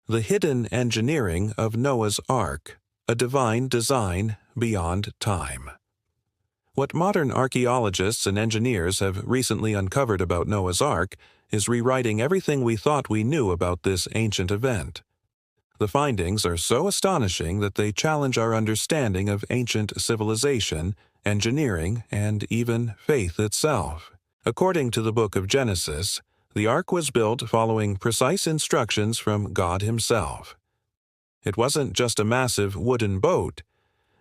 The hidden engineering of Noah's Ark, a divine design beyond time. What modern archaeologists and engineers have recently uncovered about Noah's Ark is rewriting everything we thought we knew about this ancient event. The findings are so astonishing that they challenge our understanding of ancient civilization, engineering, and even faith itself. According to the book of Genesis, the ark was built following precise instructions from God Himself. It wasn't just a massive wooden boat.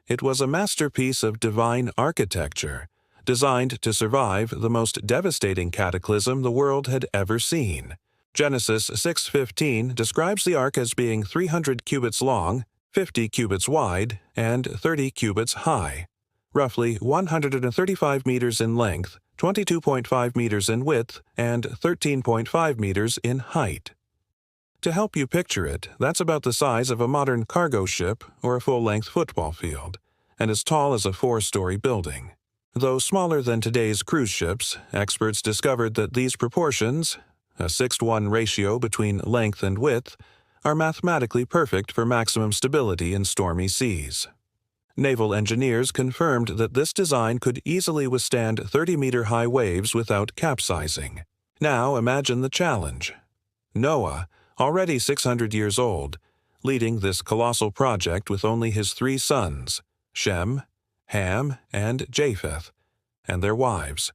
It was a masterpiece of divine architecture, designed to survive the most devastating cataclysm the world had ever seen. Genesis 6:15 describes the ark as being 300 cubits long, 50 cubits wide, and 30 cubits high, roughly 135 meters in length, 22.5 meters in width, and 13.5 meters in height. To help you picture it, that's about the size of a modern cargo ship or a full-length football field, and as tall as a 4-story building. Though smaller than today's cruise ships, experts discovered that these proportions, a 6:1 ratio between length and width, are mathematically perfect for maximum stability in stormy seas. Naval engineers confirmed that this design could easily withstand 30-meter-high waves without capsizing. Now imagine the challenge. Noah, already 600 years old, leading this colossal project with only his 3 sons, Shem, Ham, and Japheth, and their wives.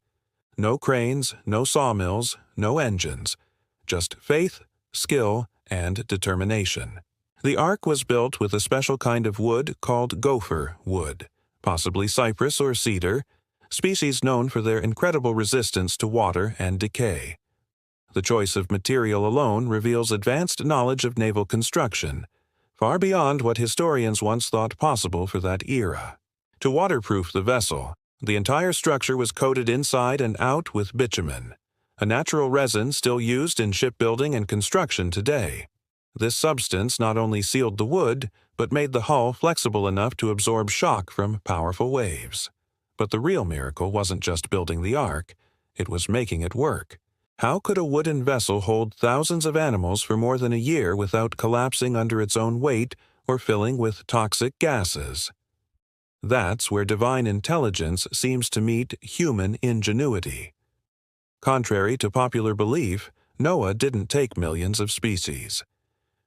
No cranes, no sawmills, no engines, just faith, skill, and determination. The ark was built with a special kind of wood called gopher wood, possibly cypress or cedar, species known for their incredible resistance to water and decay. The choice of material alone reveals advanced knowledge of naval construction, far beyond what historians once thought possible for that era. To waterproof the vessel, the entire structure was coated inside and out with bitumen, a natural resin still used in shipbuilding and construction today. This substance not only sealed the wood, but made the hull flexible enough to absorb shock from powerful waves. But the real miracle wasn't just building the ark, it was making it work. How could a wooden vessel hold thousands of animals for more than a year without collapsing under its own weight or filling with toxic gases? That's where divine intelligence seems to meet human ingenuity. Contrary to popular belief, Noah didn't take millions of species.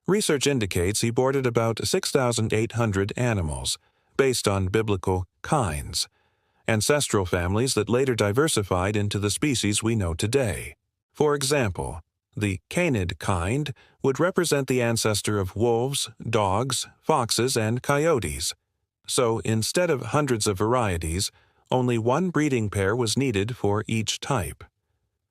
Research indicates he boarded about 6,800 animals, based on biblical kinds, ancestral families that later diversified into the species we know today. For example, the canid kind would represent the ancestor of wolves, dogs, foxes, and coyotes. So instead of hundreds of varieties, only one breeding pair was needed for each type.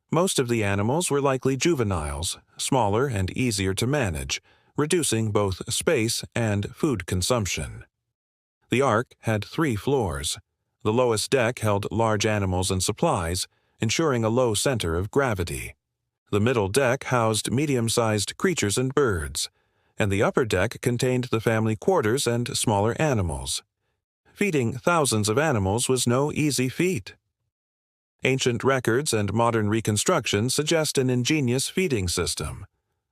Most of the animals were likely juveniles, smaller and easier to manage, reducing both space and food consumption. The ark had 3 floors. The lowest deck held large animals and supplies, ensuring a low center of gravity. The middle deck housed medium-sized creatures and birds, and the upper deck contained the family quarters and smaller animals. Feeding thousands of animals was no easy feat. Ancient records and modern reconstruction suggest an ingenious feeding system.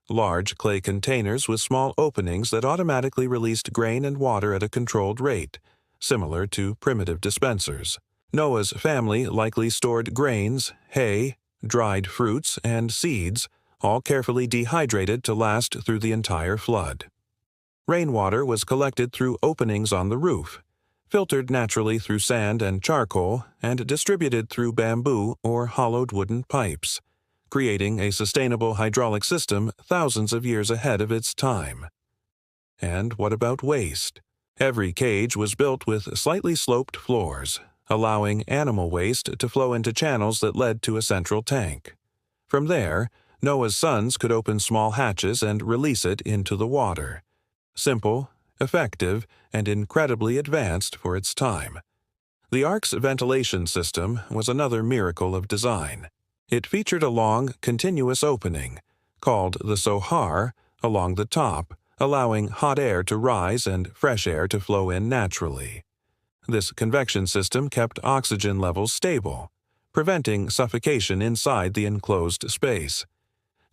Large clay containers with small openings that automatically released grain and water at a controlled rate, similar to primitive dispensers. Noah's family likely stored grains, hay, dried fruits, and seeds, all carefully dehydrated to last through the entire flood. Rainwater was collected through openings on the roof, filtered naturally through sand and charcoal, and distributed through bamboo or hollowed wooden pipes, creating a sustainable hydraulic system thousands of years ahead of its time. And what about waste? Every cage was built with slightly sloped floors, allowing animal waste to flow into channels that led to a central tank. From there, Noah's sons could open small hatches and release it into the water. Simple, effective, and incredibly advanced for its time. The ark's ventilation system was another miracle of design. It featured a long, continuous opening, called the sohar, along the top, allowing hot air to rise and fresh air to flow in naturally. This convection system kept oxygen levels stable, preventing suffocation inside the enclosed space.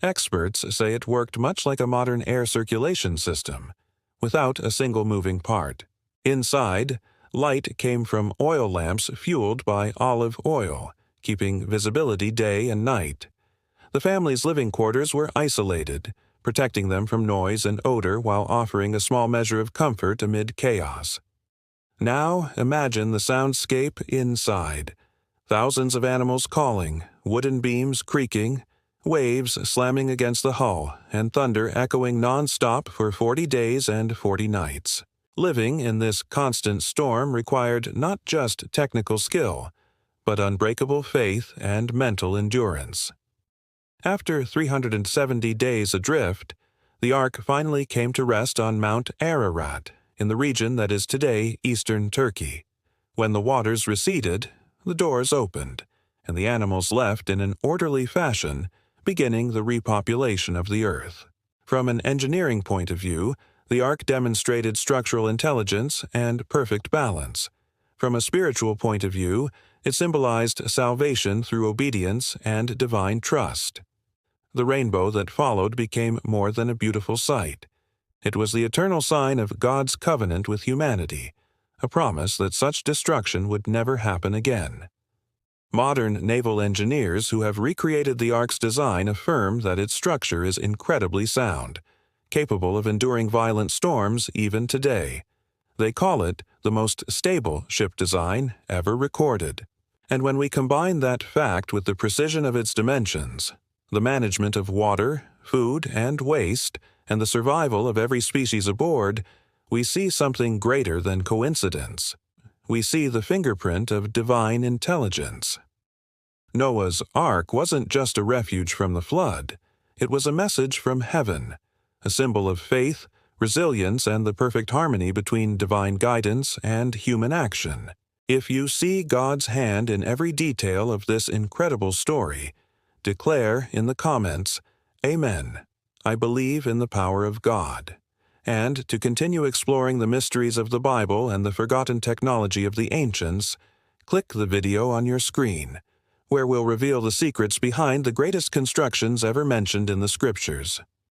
Experts say it worked much like a modern air circulation system, without a single moving part. Inside, light came from oil lamps fueled by olive oil, keeping visibility day and night. The family's living quarters were isolated, protecting them from noise and odor while offering a small measure of comfort amid chaos. Now imagine the soundscape inside. Thousands of animals calling, wooden beams creaking, waves slamming against the hull, and thunder echoing non-stop for 40 days and 40 nights. Living in this constant storm required not just technical skill, but unbreakable faith and mental endurance. After 370 days adrift, the Ark finally came to rest on Mount Ararat, in the region that is today eastern Turkey. When the waters receded, the doors opened, and the animals left in an orderly fashion, beginning the repopulation of the Earth. From an engineering point of view, the Ark demonstrated structural intelligence and perfect balance. From a spiritual point of view, it symbolized salvation through obedience and divine trust. The rainbow that followed became more than a beautiful sight. It was the eternal sign of God's covenant with humanity, a promise that such destruction would never happen again. Modern naval engineers who have recreated the Ark's design affirm that its structure is incredibly sound, capable of enduring violent storms even today. They call it the most stable ship design ever recorded. And when we combine that fact with the precision of its dimensions, the management of water, food, and waste, and the survival of every species aboard, we see something greater than coincidence. We see the fingerprint of divine intelligence. Noah's Ark wasn't just a refuge from the flood. It was a message from heaven, a symbol of faith, resilience, and the perfect harmony between divine guidance and human action. If you see God's hand in every detail of this incredible story, declare in the comments, "Amen. I believe in the power of God." And to continue exploring the mysteries of the Bible and the forgotten technology of the ancients, click the video on your screen, where we'll reveal the secrets behind the greatest constructions ever mentioned in the Scriptures.